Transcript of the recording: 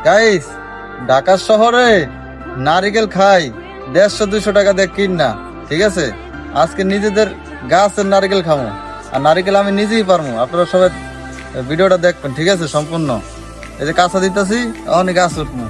Guys, Dhaka শহরে নারিকেল খাই 150-200 টাকা দিয়ে কিন না, ঠিক আছে? আজকে নিজেদের গাছের নারিকেল খামো, আর নারিকেল আমি নিজেই পারবো। আপনারা সবাই ভিডিওটা দেখবেন, ঠিক আছে? সম্পূর্ণ এই যে কাঁচা দিতেছি, অনেক গাছ উঠবো।